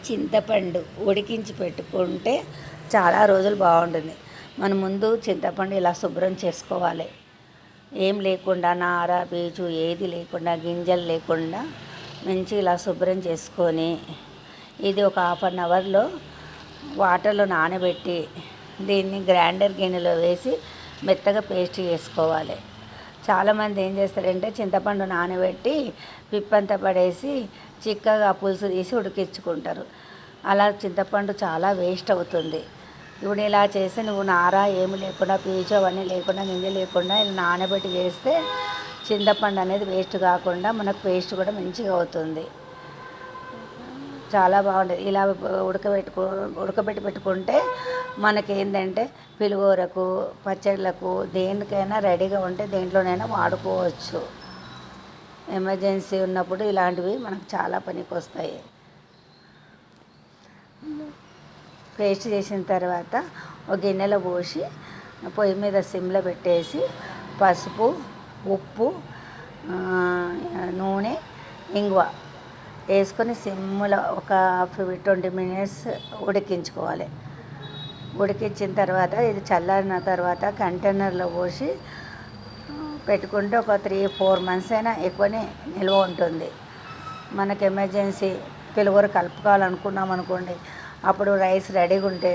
చింతపండు ఉడికించి పెట్టుకుంటే చాలా రోజులు బాగుంటుంది. మనం ముందు చింతపండు ఇలా శుభ్రం చేసుకోవాలి. ఏం లేకుండా నార పీచు ఏది లేకుండా గింజలు లేకుండా మంచి ఇలా శుభ్రం చేసుకొని ఇది ఒక 1/2 అవర్లో వాటర్లో నానబెట్టి దీన్ని గ్రైండర్ గిన్నెలో వేసి మెత్తగా పేస్ట్ చేసుకోవాలి. చాలామంది ఏం చేస్తారంటే చింతపండు నానబెట్టి పిప్పంతా పడేసి చిక్కగా పులుసు తీసి ఉడికించుకుంటారు. అలా చింతపండు చాలా వేస్ట్ అవుతుంది. ఇప్పుడు ఇలా చేసి నువ్వు నార ఏమి లేకుండా పీచు అవన్నీ లేకుండా గింజ లేకుండా ఇలా నానబెట్టి చేస్తే చింతపండు అనేది వేస్ట్ కాకుండా మనకు పేస్ట్ కూడా మంచిగా అవుతుంది. చాలా బాగుంటుంది. ఇలా ఉడకబెట్టి పెట్టుకుంటే మనకేంటంటే పులిహోరకు పచ్చళ్ళకు దేనికైనా రెడీగా ఉంటే దేంట్లోనైనా వాడుకోవచ్చు. ఎమర్జెన్సీ ఉన్నప్పుడు ఇలాంటివి మనకు చాలా పనికి వస్తాయి. పేస్ట్ చేసిన తర్వాత ఒక గిన్నెలో పోసి పొయ్యి మీద సిమ్లో పెట్టేసి పసుపు ఉప్పు నూనె ఇంగువ వేసుకొని సిమ్లో ఒక 20 మినిట్స్ ఉడికించుకోవాలి. ఉడికించిన తర్వాత ఇది చల్లారిన తర్వాత కంటైనర్లో పోసి పెట్టుకుంటే ఒక 3-4 months అయినా ఎక్కువనే నిల్వ ఉంటుంది. మనకు ఎమర్జెన్సీ పులిహోర కలుపుకోవాలనుకున్నాం అనుకోండి, అప్పుడు రైస్ రెడీగా ఉంటే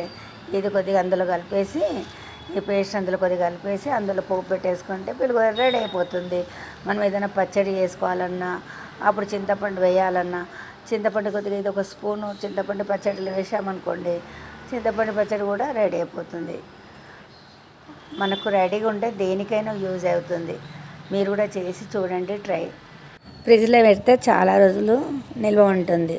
ఇది కొద్దిగా అందులో కలిపేసి ఈ పేస్ట్ అందులో కొద్దిగా కలిపేసి అందులో పోపు పెట్టేసుకుంటే పులిహోర రెడీ అయిపోతుంది. మనం ఏదైనా పచ్చడి చేసుకోవాలన్నా అప్పుడు చింతపండు వేయాలన్నా చింతపండు కొద్దిగా ఇది ఒక స్పూను చింతపండు పచ్చడిలో వేసామనుకోండి, చింతపండు పచ్చడి కూడా రెడీ అయిపోతుంది. మనకు రెడీగా ఉంటే దేనికైనా యూజ్ అవుతుంది. మీరు కూడా చేసి చూడండి. ఫ్రిడ్జ్లో పెడితే చాలా రోజులు నిల్వ ఉంటుంది.